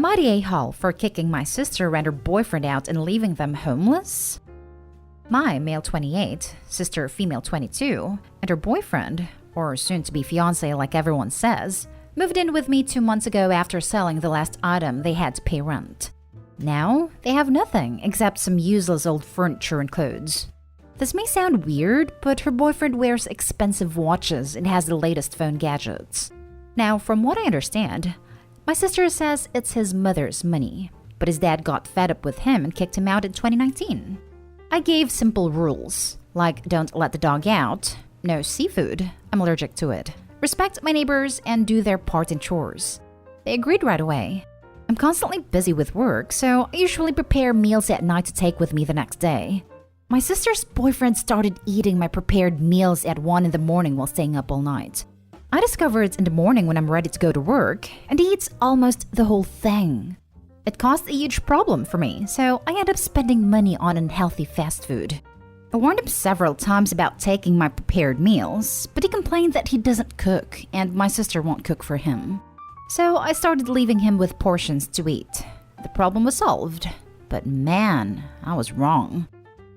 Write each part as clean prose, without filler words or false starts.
Am I the a-hole for kicking my sister and her boyfriend out and leaving them homeless? My male 28, sister female 22, and her boyfriend, or soon-to-be fiancé like everyone says, moved in with me 2 months ago after selling the last item they had to pay rent. Now, they have nothing except some useless old furniture and clothes. This may sound weird, but her boyfriend wears expensive watches and has the latest phone gadgets. Now, from what I understand, my sister says it's his mother's money, but his dad got fed up with him and kicked him out in 2019. I gave simple rules, like don't let the dog out, no seafood, I'm allergic to it, respect my neighbors, and do their part in chores. They agreed right away. I'm constantly busy with work, so I usually prepare meals at night to take with me the next day. My sister's boyfriend started eating my prepared meals at 1 in the morning while staying up all night. I discover it in the morning when I'm ready to go to work, and he eats almost the whole thing. It caused a huge problem for me, so I end up spending money on unhealthy fast food. I warned him several times about taking my prepared meals, but he complained that he doesn't cook, and my sister won't cook for him. So I started leaving him with portions to eat. The problem was solved, but man, I was wrong.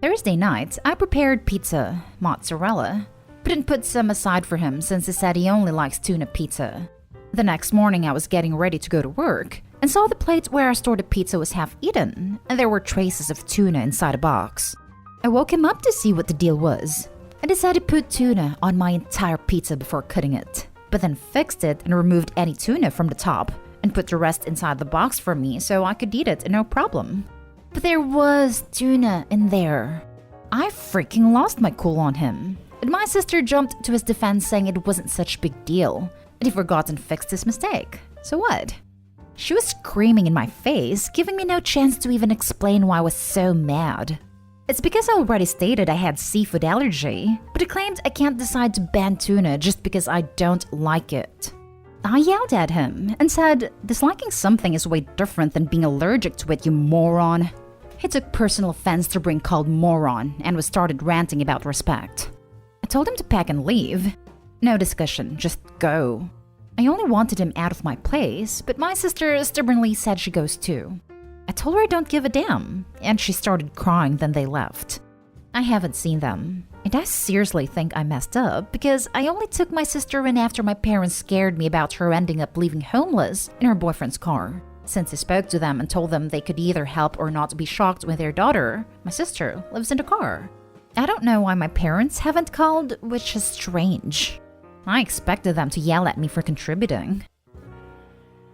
Thursday night, I prepared pizza, mozzarella, but didn't put some aside for him since he said he only likes tuna pizza. The next morning, I was getting ready to go to work and saw the plate where I stored the pizza was half eaten, and there were traces of tuna inside a box. I woke him up to see what the deal was. I decided to put tuna on my entire pizza before cutting it, but then fixed it and removed any tuna from the top and put the rest inside the box for me so I could eat it no problem. But there was tuna in there. I freaking lost my cool on him. And my sister jumped to his defense saying it wasn't such a big deal, and he forgot and fixed his mistake. So what? She was screaming in my face, giving me no chance to even explain why I was so mad. It's because I already stated I had seafood allergy, but he claimed I can't decide to ban tuna just because I don't like it. I yelled at him and said, disliking something is way different than being allergic to it, you moron. He took personal offense to being called moron and was started ranting about respect. I told him to pack and leave. No discussion, just go. I only wanted him out of my place, but my sister stubbornly said she goes too. I told her I don't give a damn, and she started crying, then they left. I haven't seen them, and I seriously think I messed up because I only took my sister in after my parents scared me about her ending up leaving homeless in her boyfriend's car. Since I spoke to them and told them they could either help or not be shocked when their daughter, my sister, lives in the car. I don't know why my parents haven't called, which is strange. I expected them to yell at me for contributing.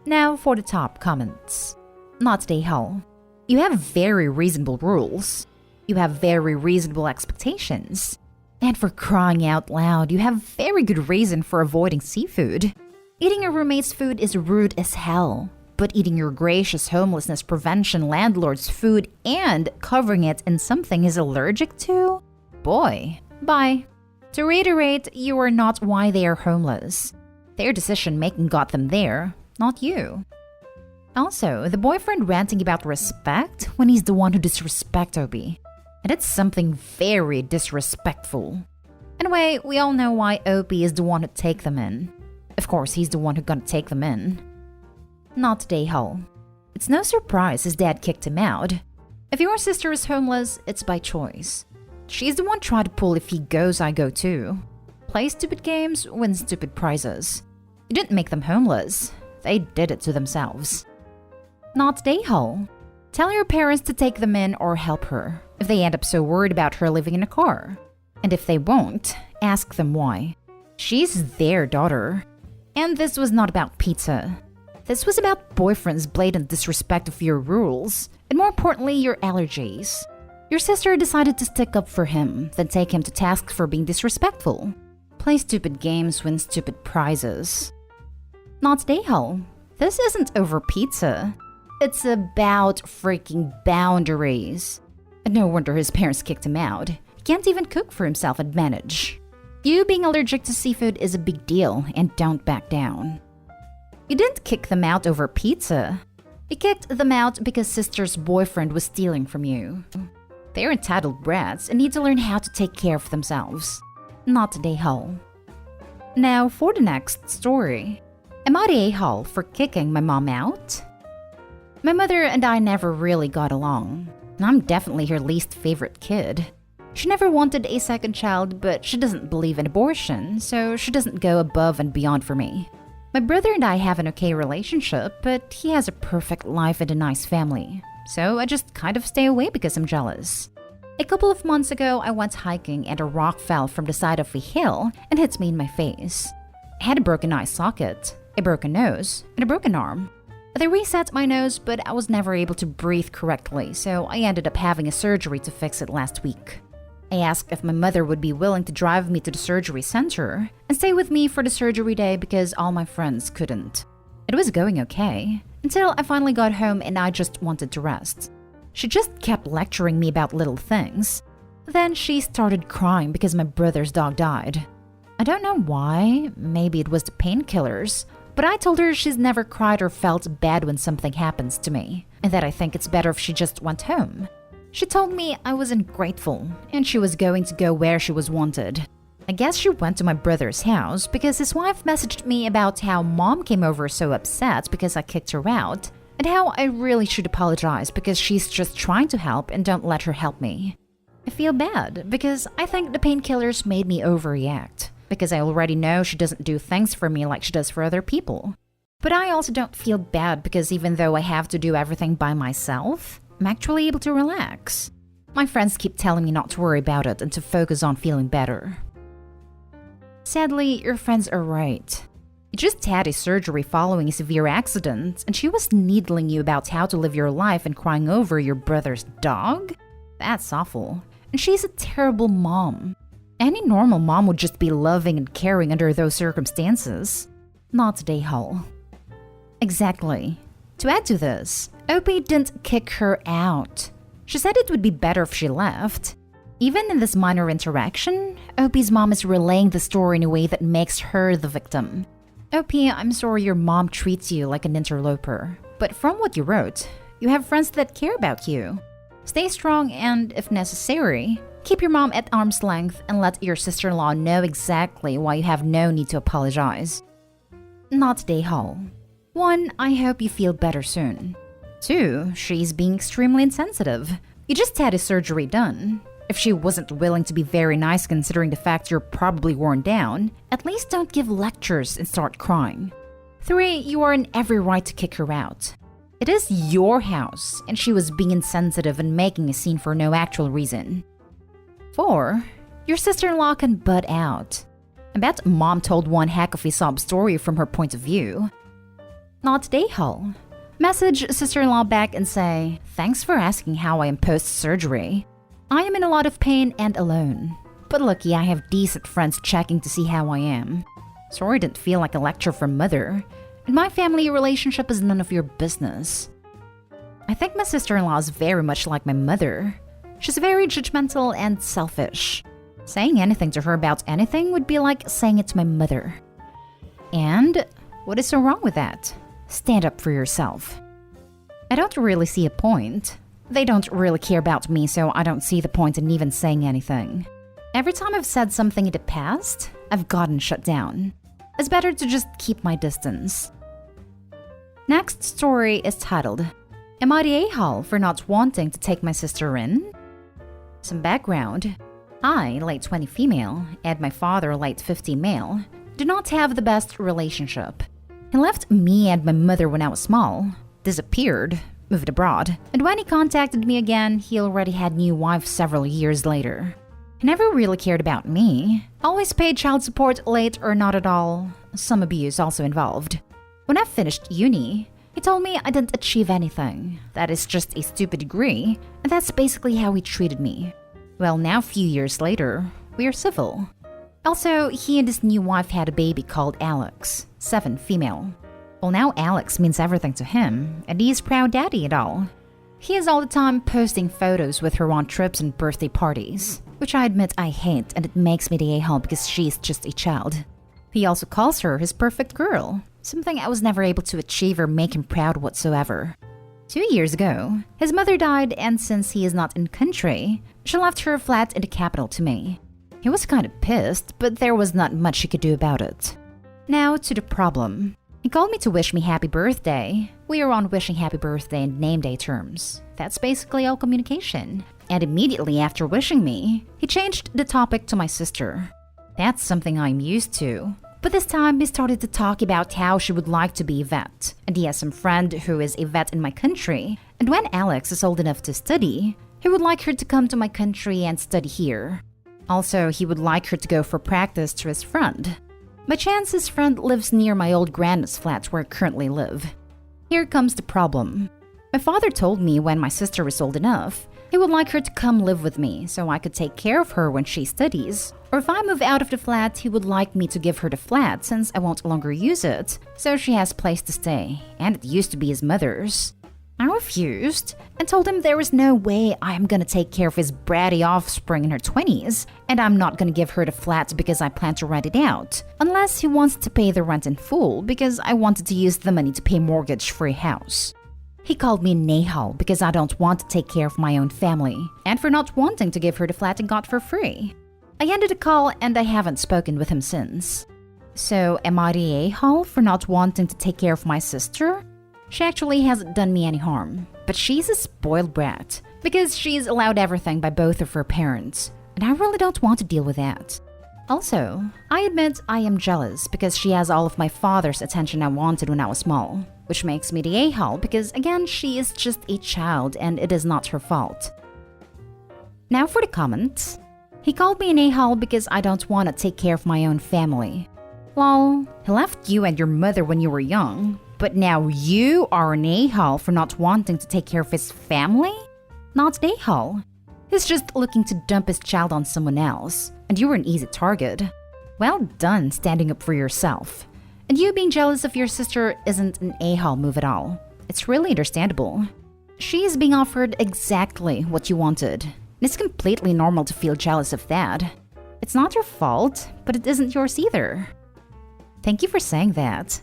Now for the top comments. Not today, Hull. You have very reasonable rules. You have very reasonable expectations. And for crying out loud, you have very good reason for avoiding seafood. Eating your roommate's food is rude as hell. But eating your gracious homelessness prevention landlord's food and covering it in something he's allergic to? Boy, bye. To reiterate, you are not why they are homeless. Their decision-making got them there, not you. Also, the boyfriend ranting about respect when he's the one who disrespects Obi. And it's something very disrespectful. Anyway, we all know why Obi is the one who take them in. Of course, he's the one who gonna take them in. Not today, Hull. It's no surprise his dad kicked him out. If your sister is homeless, it's by choice. She's the one trying to pull if he goes, I go too. Play stupid games, win stupid prizes. You didn't make them homeless. They did it to themselves. Not today, Hull. Tell your parents to take them in or help her if they end up so worried about her living in a car. And if they won't, ask them why. She's their daughter. And this was not about pizza. This was about boyfriend's blatant disrespect of your rules, and more importantly, your allergies. Your sister decided to stick up for him, then take him to task for being disrespectful. Play stupid games, win stupid prizes. Not today, Hull. This isn't over pizza. It's about freaking boundaries. And no wonder his parents kicked him out. He can't even cook for himself and manage. You being allergic to seafood is a big deal, and don't back down. You didn't kick them out over pizza. You kicked them out because sister's boyfriend was stealing from you. They're entitled brats and need to learn how to take care of themselves. Not today, Hull. Now for the next story. Am I the a-hole for kicking my mom out? My mother and I never really got along. I'm definitely her least favorite kid. She never wanted a second child, but she doesn't believe in abortion, so she doesn't go above and beyond for me. My brother and I have an okay relationship, but he has a perfect life and a nice family. So I just kind of stay away because I'm jealous. A couple of months ago, I went hiking and a rock fell from the side of a hill and hit me in my face. I had a broken eye socket, a broken nose, and a broken arm. They reset my nose, but I was never able to breathe correctly, so I ended up having a surgery to fix it last week. I asked if my mother would be willing to drive me to the surgery center and stay with me for the surgery day because all my friends couldn't. It was going okay, until I finally got home and I just wanted to rest. She just kept lecturing me about little things. Then she started crying because my brother's dog died. I don't know why, maybe it was the painkillers, but I told her she's never cried or felt bad when something happens to me, and that I think it's better if she just went home. She told me I was ungrateful, and she was going to go where she was wanted. I guess she went to my brother's house because his wife messaged me about how mom came over so upset because I kicked her out, and how I really should apologize because she's just trying to help and don't let her help me. I feel bad because I think the painkillers made me overreact, because I already know she doesn't do things for me like she does for other people. But I also don't feel bad because even though I have to do everything by myself, I'm actually able to relax. My friends keep telling me not to worry about it and to focus on feeling better. Sadly, your friends are right. You just had a surgery following a severe accident, and she was needling you about how to live your life and crying over your brother's dog? That's awful. And she's a terrible mom. Any normal mom would just be loving and caring under those circumstances. Not Dayhall. Exactly. To add to this, Opie didn't kick her out. She said it would be better if she left. Even in this minor interaction, Opie's mom is relaying the story in a way that makes her the victim. Opie, I'm sorry your mom treats you like an interloper, but from what you wrote, you have friends that care about you. Stay strong and, if necessary, keep your mom at arm's length and let your sister-in-law know exactly why you have no need to apologize. Not Dayhall. 1, I hope you feel better soon. 2, she's being extremely insensitive. You just had a surgery done. If she wasn't willing to be very nice considering the fact you're probably worn down, at least don't give lectures and start crying. 3, you are in every right to kick her out. It is your house, and she was being insensitive and making a scene for no actual reason. 4, your sister-in-law can butt out. I bet mom told one heck of a sob story from her point of view. Not Dayhall. Message sister-in-law back and say, thanks for asking how I am post-surgery. I am in a lot of pain and alone. But lucky I have decent friends checking to see how I am. Sorry it didn't feel like a lecture from mother. In my family, relationship is none of your business. I think my sister-in-law is very much like my mother. She's very judgmental and selfish. Saying anything to her about anything would be like saying it to my mother. And what is so wrong with that? Stand up for yourself. I don't really see a point. They don't really care about me, so I don't see the point in even saying anything. Every time I've said something in the past, I've gotten shut down. It's better to just keep my distance. Next story is titled, Am I the a-hole for not wanting to take my sister in? Some background. I, late 20 female, and my father, late 50 male, do not have the best relationship. He left me and my mother when I was small, disappeared, moved abroad, and when he contacted me again, he already had new wife several years later. He never really cared about me, always paid child support late or not at all, some abuse also involved. When I finished uni, he told me I didn't achieve anything, that is just a stupid degree, and that's basically how he treated me. Well, now a few years later, we are civil. Also, he and his new wife had a baby called Alex, 7 female. Well, now Alex means everything to him, and he's proud daddy and all. He is all the time posting photos with her on trips and birthday parties, which I admit I hate, and it makes me the a-hole because she's just a child. He also calls her his perfect girl, something I was never able to achieve or make him proud whatsoever. 2 years ago, his mother died, and since he is not in country, she left her flat in the capital to me. He was kind of pissed, but there was not much he could do about it. Now to the problem. He called me to wish me happy birthday. We are on wishing happy birthday and name day terms. That's basically all communication. And immediately after wishing me, he changed the topic to my sister. That's something I'm used to. But this time, he started to talk about how she would like to be a vet. And he has some friend who is a vet in my country. And when Alex is old enough to study, he would like her to come to my country and study here. Also, he would like her to go for practice to his friend. By chance, his friend lives near my old grandma's flat where I currently live. Here comes the problem. My father told me when my sister was old enough, he would like her to come live with me so I could take care of her when she studies. Or if I move out of the flat, he would like me to give her the flat since I won't longer use it, so she has a place to stay, and it used to be his mother's. I refused and told him there was no way I am gonna take care of his bratty offspring in her 20s, and I'm not gonna give her the flat because I plan to rent it out, unless he wants to pay the rent in full because I wanted to use the money to pay mortgage for a house. He called me Nahal because I don't want to take care of my own family, and for not wanting to give her the flat and got for free. I ended the call and I haven't spoken with him since. So am I the a-hole for not wanting to take care of my sister? She actually hasn't done me any harm, but she's a spoiled brat because she's allowed everything by both of her parents, and I really don't want to deal with that. Also, I admit I am jealous because she has all of my father's attention I wanted when I was small, which makes me the a-hole because again she is just a child and it is not her fault. Now for the comments. He called me an a-hole because I don't want to take care of my own family. Lol, he left you and your mother when you were young, but now you are an a-hole for not wanting to take care of his family? Not an a-hole. He's just looking to dump his child on someone else, and you were an easy target. Well done standing up for yourself. And you being jealous of your sister isn't an a-hole move at all. It's really understandable. She is being offered exactly what you wanted. And it's completely normal to feel jealous of that. It's not your fault, but it isn't yours either. Thank you for saying that.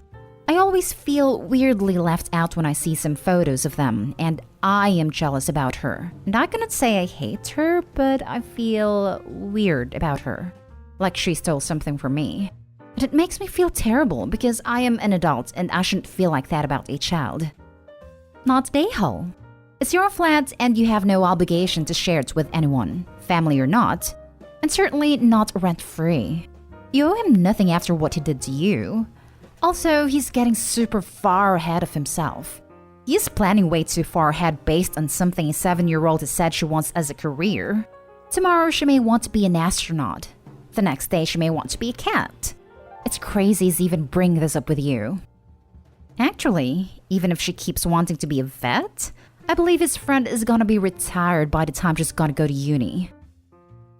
I always feel weirdly left out when I see some photos of them, and I am jealous about her. And I cannot say I hate her, but I feel weird about her. Like she stole something from me. And it makes me feel terrible because I am an adult and I shouldn't feel like that about a child. Not a hole. It's your flat and you have no obligation to share it with anyone, family or not, and certainly not rent-free. You owe him nothing after what he did to you. Also, he's getting super far ahead of himself. He's planning way too far ahead based on something a 7-year-old has said she wants as a career. Tomorrow she may want to be an astronaut. The next day she may want to be a cat. It's crazy he's even bringing this up with you. Actually, even if she keeps wanting to be a vet, I believe his friend is gonna be retired by the time she's gonna go to uni.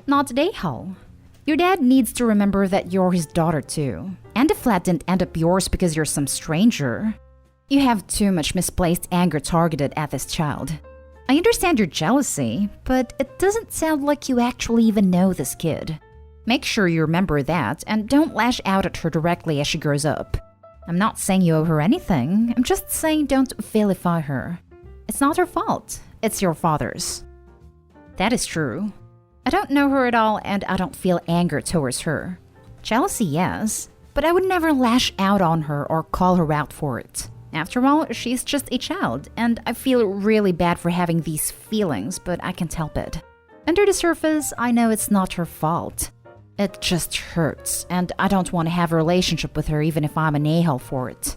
Not a day-hole. Your dad needs to remember that you're his daughter too. And the flat didn't end up yours because you're some stranger. You have too much misplaced anger targeted at this child. I understand your jealousy, but it doesn't sound like you actually even know this kid. Make sure you remember that and don't lash out at her directly as she grows up. I'm not saying you owe her anything, I'm just saying don't vilify her. It's not her fault, it's your father's. That is true. I don't know her at all and I don't feel anger towards her. Jealousy, yes, but I would never lash out on her or call her out for it. After all, she's just a child, and I feel really bad for having these feelings, but I can't help it. Under the surface, I know it's not her fault. It just hurts, and I don't want to have a relationship with her even if I'm an a-hole for it.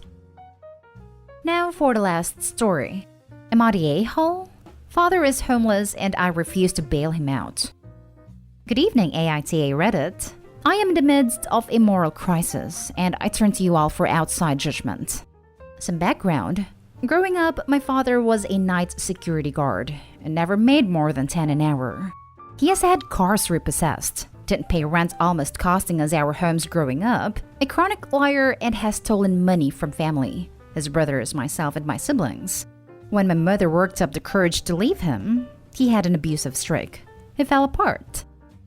Now for the last story. Am I the a-hole? Father is homeless and I refuse to bail him out. Good evening, AITA Reddit. I am in the midst of a moral crisis, and I turn to you all for outside judgment. Some background. Growing up, my father was a night security guard and never made more than 10 an hour. He has had cars repossessed, didn't pay rent almost costing us our homes growing up, a chronic liar, and has stolen money from family, his brothers, myself, and my siblings. When my mother worked up the courage to leave him, he had an abusive streak. He fell apart.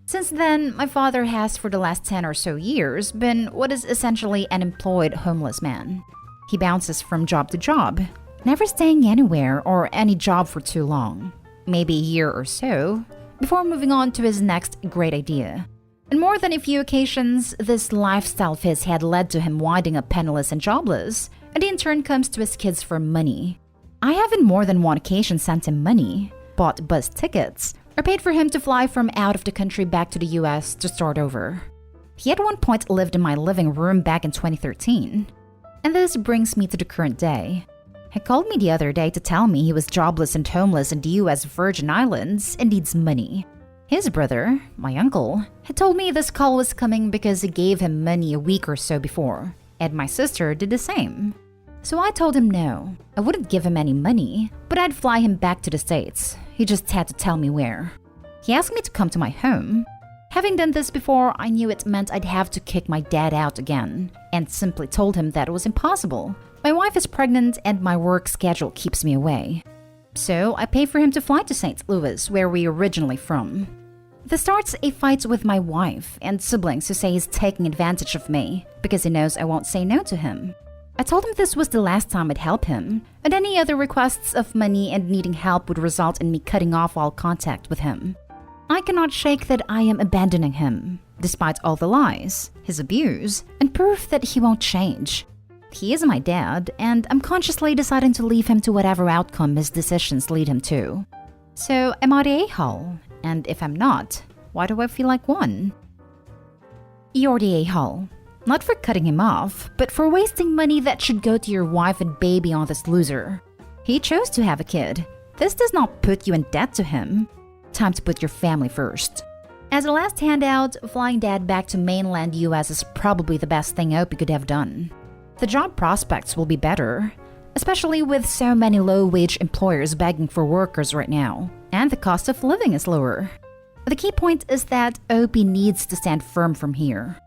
Since then, my father has for the last 10 or so years been what is essentially an employed homeless man. He bounces from job to job, never staying anywhere or any job for too long, maybe a year or so, before moving on to his next great idea. On more than a few occasions, this lifestyle of his had led to him winding up penniless and jobless, and he in turn comes to his kids for money. I have on more than one occasion sent him money, bought bus tickets, or paid for him to fly from out of the country back to the US to start over. He at one point lived in my living room back in 2013. And this brings me to the current day. He called me the other day to tell me he was jobless and homeless in the US Virgin Islands and needs money. His brother, my uncle, had told me this call was coming because he gave him money a week or so before, and my sister did the same. So I told him no, I wouldn't give him any money, but I'd fly him back to the States. He just had to tell me where. He asked me to come to my home. Having done this before, I knew it meant I'd have to kick my dad out again, and simply told him that it was impossible. My wife is pregnant and my work schedule keeps me away. So I paid for him to fly to St. Louis, where we originally from. This starts a fight with my wife and siblings who say he's taking advantage of me because he knows I won't say no to him. I told him this was the last time I'd help him, and any other requests of money and needing help would result in me cutting off all contact with him. I cannot shake that I am abandoning him, despite all the lies, his abuse, and proof that he won't change. He is my dad, and I'm consciously deciding to leave him to whatever outcome his decisions lead him to. So, am I the a-hole? And if I'm not, why do I feel like one? You're the a-hole. Not for cutting him off, but for wasting money that should go to your wife and baby on this loser. He chose to have a kid. This does not put you in debt to him. Time to put your family first. As a last handout, flying dad back to mainland US is probably the best thing Opie could have done. The job prospects will be better, especially with so many low-wage employers begging for workers right now, and the cost of living is lower. The key point is that Opie needs to stand firm from here.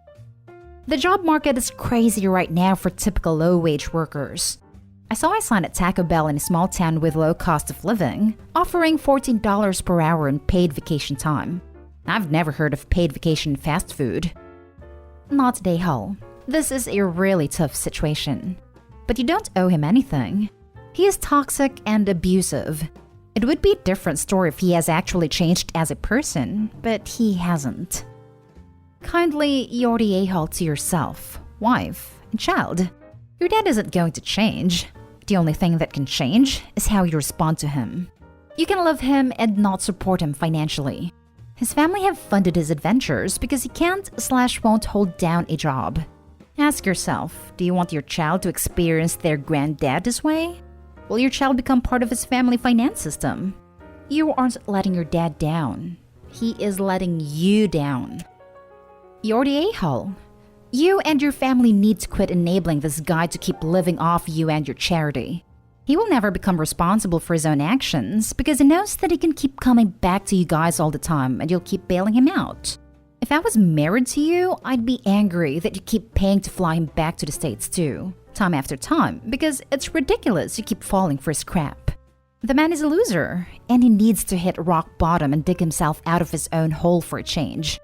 The job market is crazy right now for typical low-wage workers. I saw a sign at Taco Bell in a small town with low cost of living, offering $14 per hour in paid vacation time. I've never heard of paid vacation fast food. Not today, Hull. This is a really tough situation. But you don't owe him anything. He is toxic and abusive. It would be a different story if he has actually changed as a person, but he hasn't. Kindly you're the a-hole to yourself, wife, and child. Your dad isn't going to change. The only thing that can change is how you respond to him. You can love him and not support him financially. His family have funded his adventures because he can't/won't hold down a job. Ask yourself, do you want your child to experience their granddad this way? Will your child become part of his family finance system? You aren't letting your dad down. He is letting you down. You're the a-hole. You and your family need to quit enabling this guy to keep living off you and your charity. He will never become responsible for his own actions because he knows that he can keep coming back to you guys all the time and you'll keep bailing him out. If I was married to you, I'd be angry that you keep paying to fly him back to the States too, time after time, because it's ridiculous you keep falling for his crap. The man is a loser, and he needs to hit rock bottom and dig himself out of his own hole for a change.